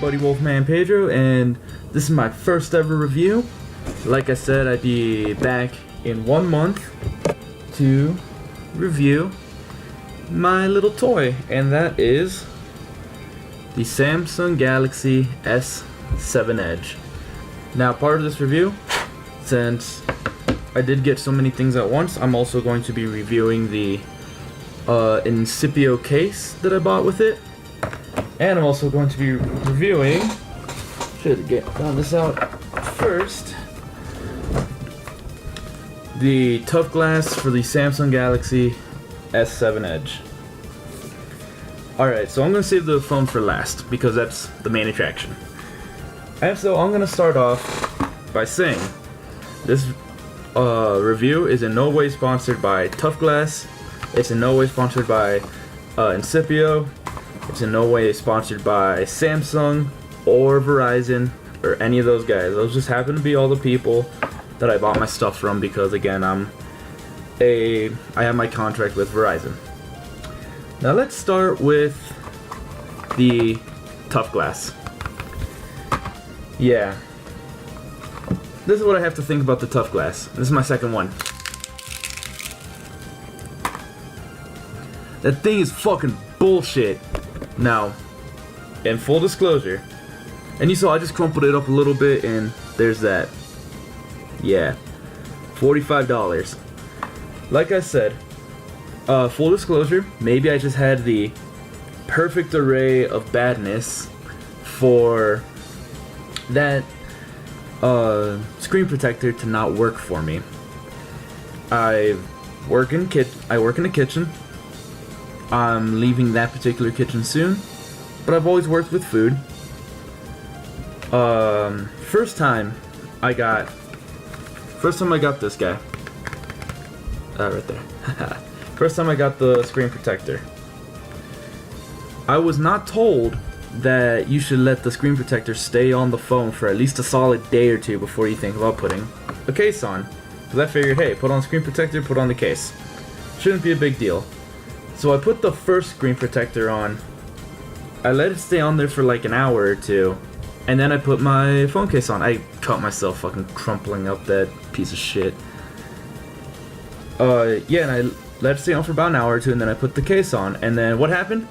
buddy WolfmanPedro, and this is my first ever review. Like I said, I'd be back in 1 month to review my little toy, and that is the Samsung Galaxy S7 Edge. Now, part of this review, since I did get so many things at once, I'm also going to be reviewing the Incipio case that I bought with it. And I'm also going to be reviewing, should get found this out first, the tough glass for the Samsung Galaxy S7 Edge. Alright, so I'm going to save the phone for last because that's the main attraction. And so I'm going to start off by saying this review is in no way sponsored by Tough Glass. It's in no way sponsored by Incipio. It's in no way sponsored by Samsung or Verizon or any of those guys. Those just happen to be all the people that I bought my stuff from because, again, I have my contract with Verizon. Now let's start with the Tough Glass. Yeah. This is what I have to think about the Tough Glass. This is my second one. That thing is fucking bullshit. Now, in full disclosure, and you saw I just crumpled it up a little bit and there's that. Yeah, $45. Like I said, full disclosure, maybe I just had the perfect array of badness for that screen protector to not work for me. I work in the kitchen. I'm leaving that particular kitchen soon, but I've always worked with food. First time I got this guy. Right there. First time I got the screen protector. I was not told that you should let the screen protector stay on the phone for at least a solid day or two before you think about putting a case on. Because I figured, hey, put on screen protector, put on the case. Shouldn't be a big deal. So I put the first screen protector on, I let it stay on there for like an hour or two, and then I put my phone case on. I caught myself fucking crumpling up that piece of shit. Yeah, and I let it stay on for about an hour or two, and then I put the case on, and then what happened?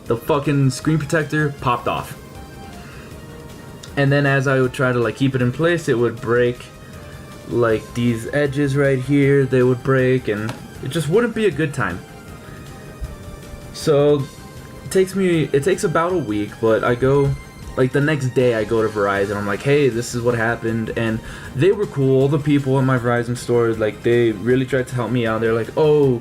The fucking screen protector popped off. And then as I would try to like keep it in place, it would break. Like these edges right here, they would break, and it just wouldn't be a good time. So it takes about a week, but I go, like the next day I go to Verizon, I'm like, hey, this is what happened, and they were cool. All the people in my Verizon store, like, they really tried to help me out. They're like, oh,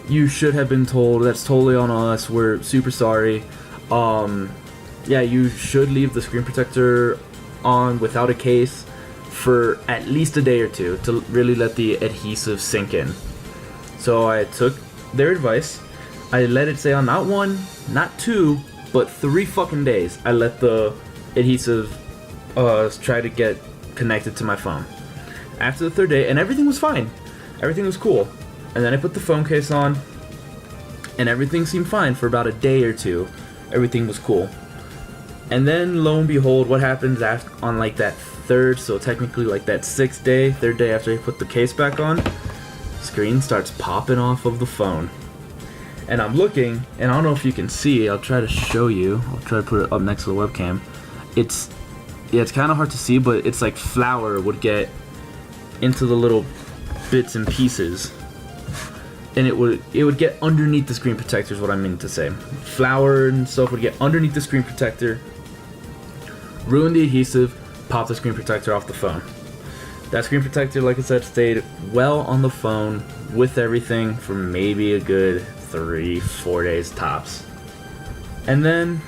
you should have been told, that's totally on us, we're super sorry. Yeah, you should leave the screen protector on without a case for at least a day or two to really let the adhesive sink in. So I took their advice. I let it stay on not 1, not 2, but 3 fucking days. I let the adhesive try to get connected to my phone. After the 3rd day, and everything was fine. Everything was cool. And then I put the phone case on, and everything seemed fine for about a day or two. Everything was cool. And then, lo and behold, what happens on like that 3rd, so technically like that 6th day, 3rd day after I put the case back on, screen starts popping off of the phone. And I'm looking, and I don't know if you can see, I'll try to show you, I'll try to put it up next to the webcam. It's kind of hard to see, but it's like flour would get into the little bits and pieces. And it would get underneath the screen protector is what I mean to say. Flour and stuff would get underneath the screen protector, ruin the adhesive, pop the screen protector off the phone. That screen protector, like I said, stayed well on the phone with everything for maybe a good 3-4 days tops. And then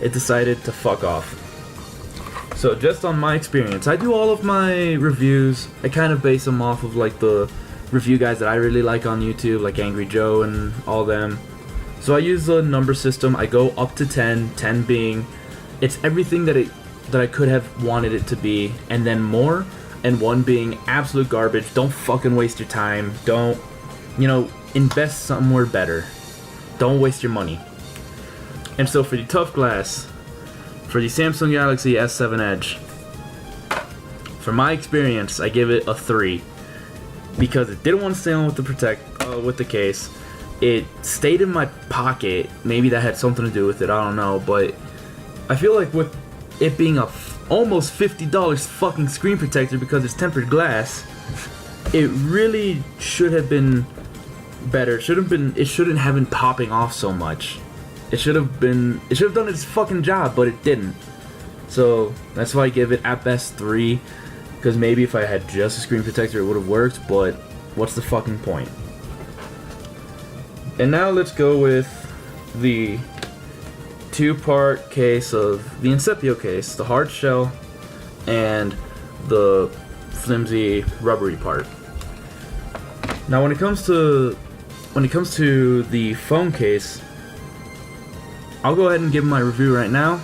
it decided to fuck off. So just on my experience, I do all of my reviews, I kind of base them off of like the review guys that I really like on YouTube, like Angry Joe and all them. So I use the number system. I go up to 10, 10 being it's everything that I could have wanted it to be, and then more, and 1 being absolute garbage. Don't fucking waste your time. Don't, invest somewhere better. Don't waste your money. And so for the Tough Glass, For the Samsung Galaxy S7 Edge, from my experience, I give it a 3 because it didn't want to stay on with the case. It stayed in my pocket. Maybe that had something to do with it. I don't know, but I feel like with it being a almost $50 fucking screen protector because it's tempered glass, it really should have been better. It shouldn't have been popping off so much. It should have done its fucking job, but it didn't. So that's why I give it at best 3. Because maybe if I had just a screen protector, it would have worked. But what's the fucking point? And now let's go with the 2-part case of the Incepio case, the hard shell and the flimsy rubbery part. Now when it comes to the phone case, I'll go ahead and give my review right now.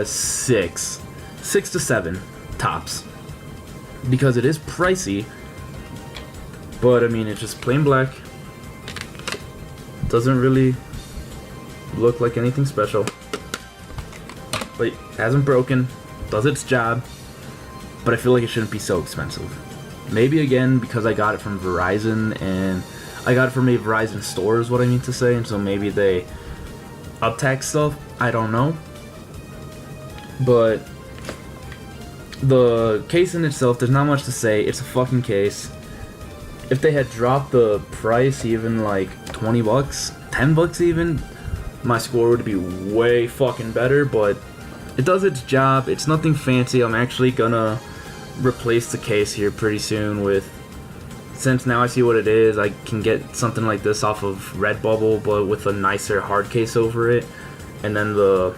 6 to 7 tops, because it is pricey, but I mean it's just plain black. Doesn't really look like anything special, but it hasn't broken, does its job, but I feel like it shouldn't be so expensive. Maybe again because I got it from Verizon, and I got it from a Verizon store is what I mean to say, and so maybe they uptax stuff, I don't know. But the case in itself, there's not much to say. It's a fucking case. If they had dropped the price even like $20, $10 even, my score would be way fucking better, but it does its job. It's nothing fancy. I'm actually gonna replace the case here pretty soon with, since now I see what it is, I can get something like this off of Redbubble, but with a nicer hard case over it, and then the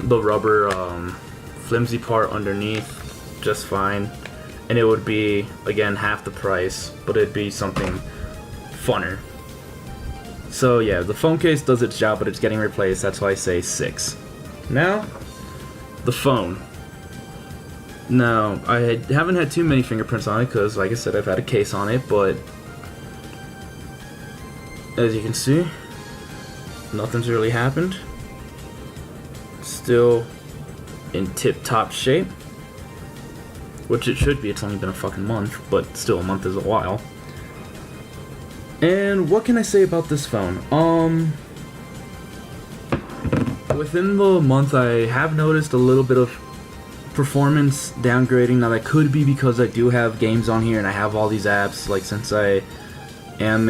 rubber flimsy part underneath just fine, and it would be again half the price, but it'd be something funner. So yeah, the phone case does its job, but it's getting replaced. That's why I say 6. Now the phone. Now I haven't had too many fingerprints on it because, like I said, I've had a case on it, but as you can see, nothing's really happened. Still in tip-top shape, which it should be. It's only been a fucking month, but still, a month is a while. And what can I say about this phone? Within the month, I have noticed a little bit of performance downgrading. Now that could be because I do have games on here and I have all these apps. Like since I am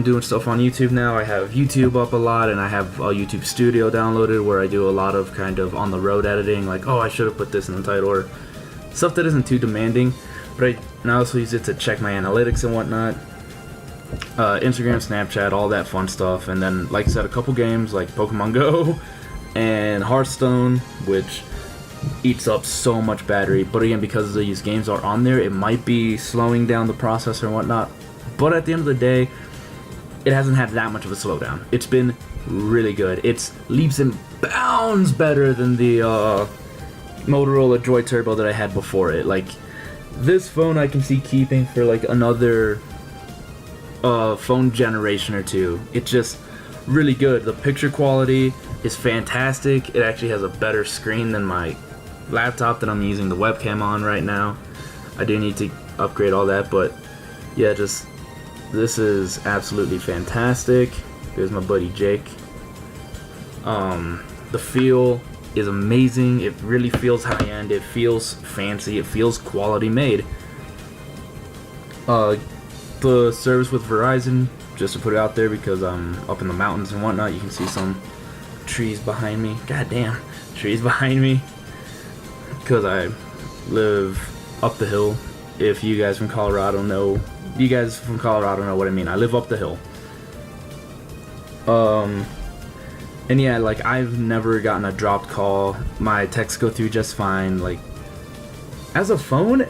doing stuff on YouTube now, I have YouTube up a lot, and I have a YouTube Studio downloaded where I do a lot of kind of on the road editing, like, oh, I should have put this in the title, or stuff that isn't too demanding. But I also use it to check my analytics and whatnot. Instagram, Snapchat, all that fun stuff. And then, like I said, a couple games like Pokemon Go and Hearthstone, which eats up so much battery. But again, because these games are on there, it might be slowing down the processor and whatnot. But at the end of the day, it hasn't had that much of a slowdown. It's been really good. It's leaps and bounds better than the Motorola Droid Turbo that I had before it. Like, this phone I can see keeping for like another phone generation or two. It's just really good. The picture quality is fantastic. It actually has a better screen than my laptop that I'm using the webcam on right now. I do need to upgrade all that, but yeah, just this is absolutely fantastic. There's my buddy Jake. The feel is amazing. It really feels high-end. It feels fancy. It feels quality made. The service with Verizon, just to put it out there because I'm up in the mountains and whatnot, you can see some trees behind me. God damn, trees behind me. Because I live up the hill. If you guys from Colorado know, what I mean. I live up the hill. And yeah, like, I've never gotten a dropped call. My texts go through just fine. Like, as a phone,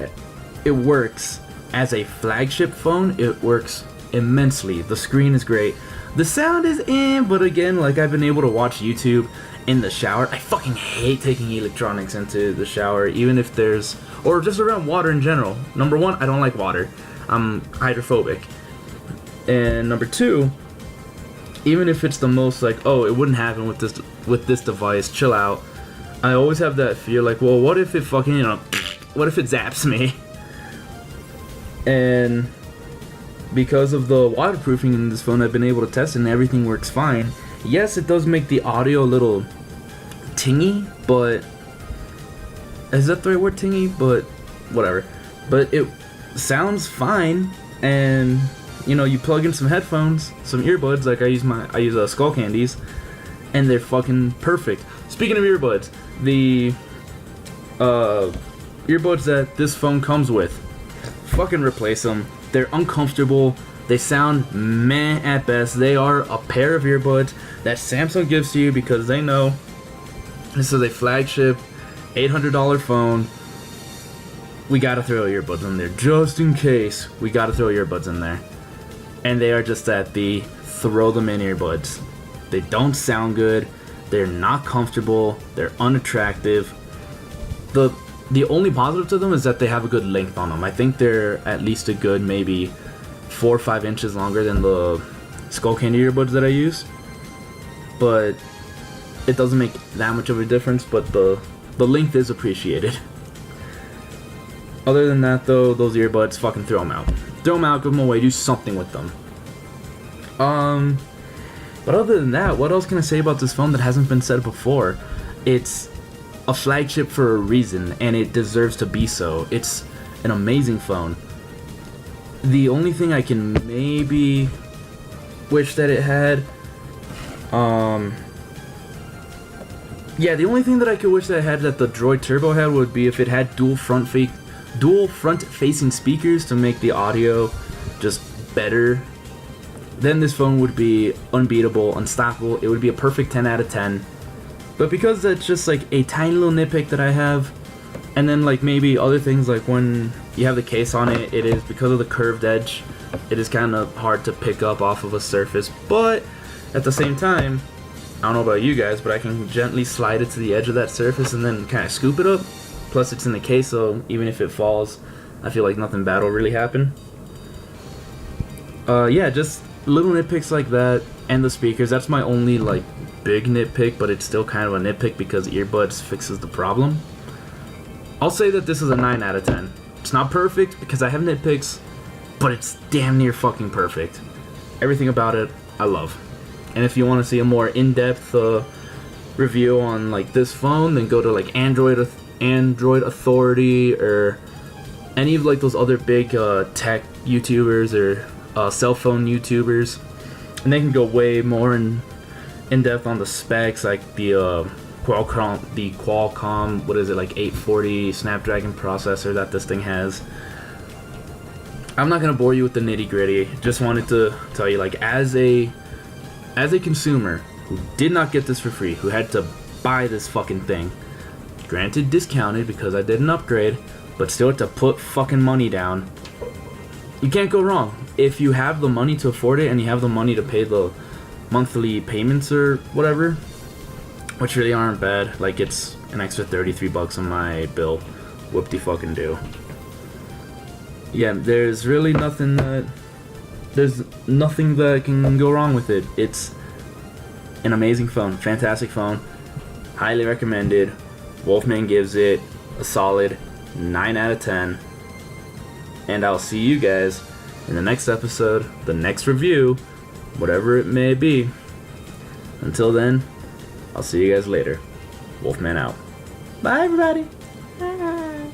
it works. As a flagship phone, it works immensely. The screen is great. The sound is but again, like, I've been able to watch YouTube in the shower. I fucking hate taking electronics into the shower, even if there's, or just around water in general. Number one, I don't like water. I'm hydrophobic. And number two, even if it's the most like, oh, it wouldn't happen with this device, chill out. I always have that fear, like, well, what if it fucking, what if it zaps me? And because of the waterproofing in this phone, I've been able to test it and everything works fine. Yes, it does make the audio a little tingy, but is that the right word, tingy? But whatever. But it sounds fine, and you plug in some headphones, some earbuds, like I use Skull Candies, and they're fucking perfect. Speaking of earbuds, the earbuds that this phone comes with, fucking replace them. They're uncomfortable. They sound meh at best. They are a pair of earbuds that Samsung gives to you because they know this is a flagship $800 phone. We gotta throw earbuds in there just in case. We gotta throw earbuds in there, and they are just that, the throw them in earbuds. They don't sound good. They're not comfortable. They're unattractive. The only positive to them is that they have a good length on them. I think they're at least a good maybe 4 or 5 inches longer than the Skull Candy earbuds that I use. But it doesn't make that much of a difference, but the length is appreciated. Other than that though, those earbuds, fucking throw them out. Throw them out, give them away, do something with them. But other than that, what else can I say about this phone that hasn't been said before? It's a flagship for a reason, and it deserves to be so. It's an amazing phone. The only thing I can maybe wish that it had, the only thing that I could wish that it had that the Droid Turbo had would be if it had dual front-facing speakers to make the audio just better. Then this phone would be unbeatable, unstoppable. It would be a perfect 10 out of 10. But because that's just like a tiny little nitpick that I have, and then like maybe other things like when you have the case on it, it is because of the curved edge, it is kind of hard to pick up off of a surface. But at the same time, I don't know about you guys, but I can gently slide it to the edge of that surface and then kind of scoop it up. Plus it's in the case, so even if it falls, I feel like nothing bad will really happen. Just little nitpicks like that, and the speakers. That's my only like big nitpick, but it's still kind of a nitpick because earbuds fixes the problem. I'll say that this is a 9 out of 10. It's not perfect because I have nitpicks, but it's damn near fucking perfect. Everything about it, I love. And if you want to see a more in-depth review on like this phone, then go to like Android Authority or any of like those other big tech YouTubers or cell phone YouTubers, and they can go way more in depth on the specs, like the Qualcomm, what is it, like 840 Snapdragon processor that this thing has. I'm not gonna bore you with the nitty gritty. Just wanted to tell you, like, as a consumer who did not get this for free, who had to buy this fucking thing, granted discounted because I did an upgrade, but still had to put fucking money down. You can't go wrong. If you have the money to afford it and you have the money to pay the monthly payments or whatever, which really aren't bad, like it's an extra $33 on my bill, whoop-de-fucking-do. Yeah, there's nothing that can go wrong with it. It's an amazing phone, fantastic phone, highly recommended. Wolfman gives it a solid 9 out of 10. And I'll see you guys in the next episode, the next review, whatever it may be. Until then, I'll see you guys later. Wolfman out. Bye, everybody. Bye.